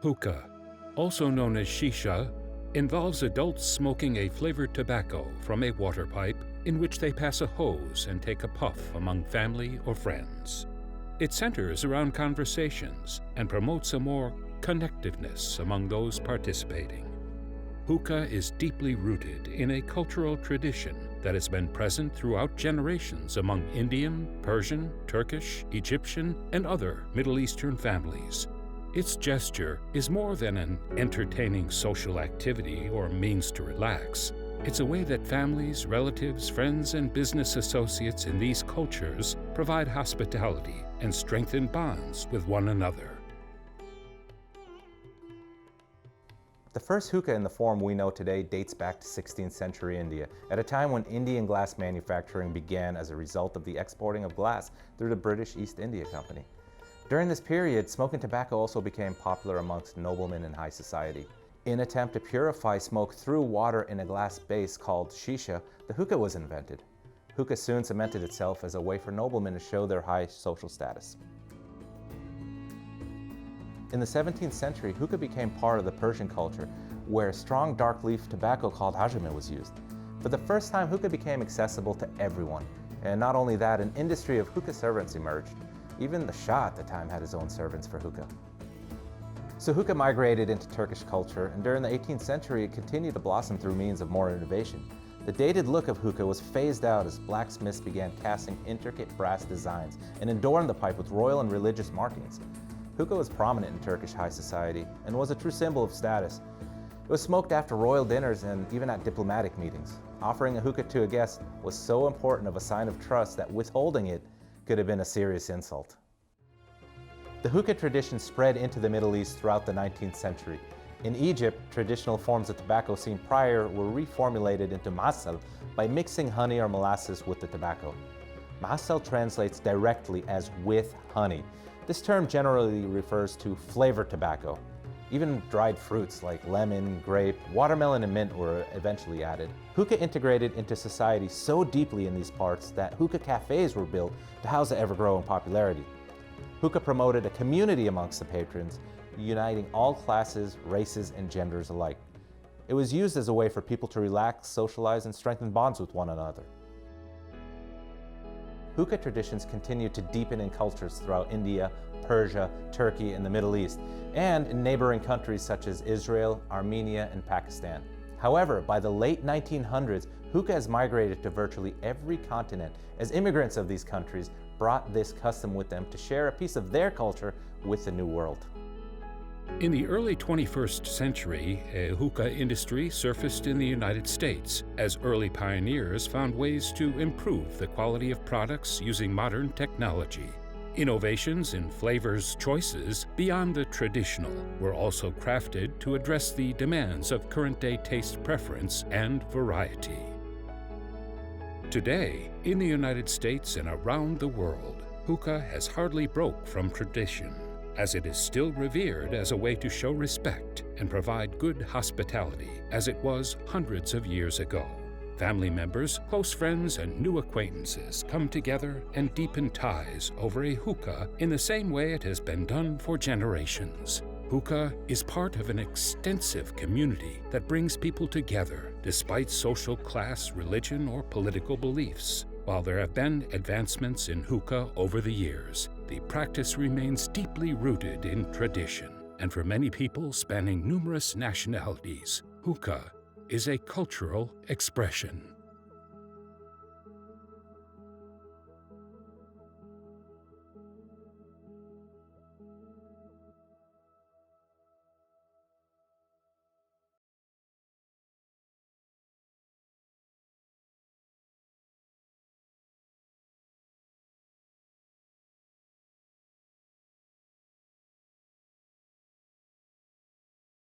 Hookah, also known as shisha, involves adults smoking a flavored tobacco from a water pipe in which they pass a hose and take a puff among family or friends. It centers around conversations and promotes a more connectiveness among those participating. Hookah is deeply rooted in a cultural tradition that has been present throughout generations among Indian, Persian, Turkish, Egyptian, and other Middle Eastern families. Its gesture is more than an entertaining social activity or means to relax. It's a way that families, relatives, friends, and business associates in these cultures provide hospitality and strengthen bonds with one another. The first hookah in the form we know today dates back to 16th century India, at a time when Indian glass manufacturing began as a result of the exporting of glass through the British East India Company. During this period, smoking tobacco also became popular amongst noblemen in high society. In an attempt to purify smoke through water in a glass base called shisha, the hookah was invented. Hookah soon cemented itself as a way for noblemen to show their high social status. In the 17th century, hookah became part of the Persian culture, where strong dark leaf tobacco called hajame was used. For the first time, hookah became accessible to everyone. And not only that, an industry of hookah servants emerged. Even the Shah at the time had his own servants for hookah. So hookah migrated into Turkish culture, and during the 18th century it continued to blossom through means of more innovation. The dated look of hookah was phased out as blacksmiths began casting intricate brass designs and adorned the pipe with royal and religious markings. Hookah was prominent in Turkish high society and was a true symbol of status. It was smoked after royal dinners and even at diplomatic meetings. Offering a hookah to a guest was so important of a sign of trust that withholding it could have been a serious insult. The hookah tradition spread into the Middle East throughout the 19th century. In Egypt, traditional forms of tobacco seen prior were reformulated into ma'asal by mixing honey or molasses with the tobacco. Ma'asal translates directly as with honey. This term generally refers to flavored tobacco. Even dried fruits like lemon, grape, watermelon, and mint were eventually added. Hookah integrated into society so deeply in these parts that hookah cafes were built to house the ever-growing popularity. Hookah promoted a community amongst the patrons, uniting all classes, races, and genders alike. It was used as a way for people to relax, socialize, and strengthen bonds with one another. Hookah traditions continued to deepen in cultures throughout India, Persia, Turkey, and the Middle East, and in neighboring countries such as Israel, Armenia, and Pakistan. However, by the late 1900s, hookah has migrated to virtually every continent as immigrants of these countries brought this custom with them to share a piece of their culture with the New World. In the early 21st century, a hookah industry surfaced in the United States as early pioneers found ways to improve the quality of products using modern technology. Innovations in flavors choices beyond the traditional were also crafted to address the demands of current-day taste preference and variety. Today, in the United States and around the world, hookah has hardly broke from tradition, as it is still revered as a way to show respect and provide good hospitality, as it was hundreds of years ago. Family members, close friends, and new acquaintances come together and deepen ties over a hookah in the same way it has been done for generations. Hookah is part of an extensive community that brings people together despite social class, religion, or political beliefs. While there have been advancements in hookah over the years, the practice remains deeply rooted in tradition, and for many people spanning numerous nationalities, hookah is a cultural expression.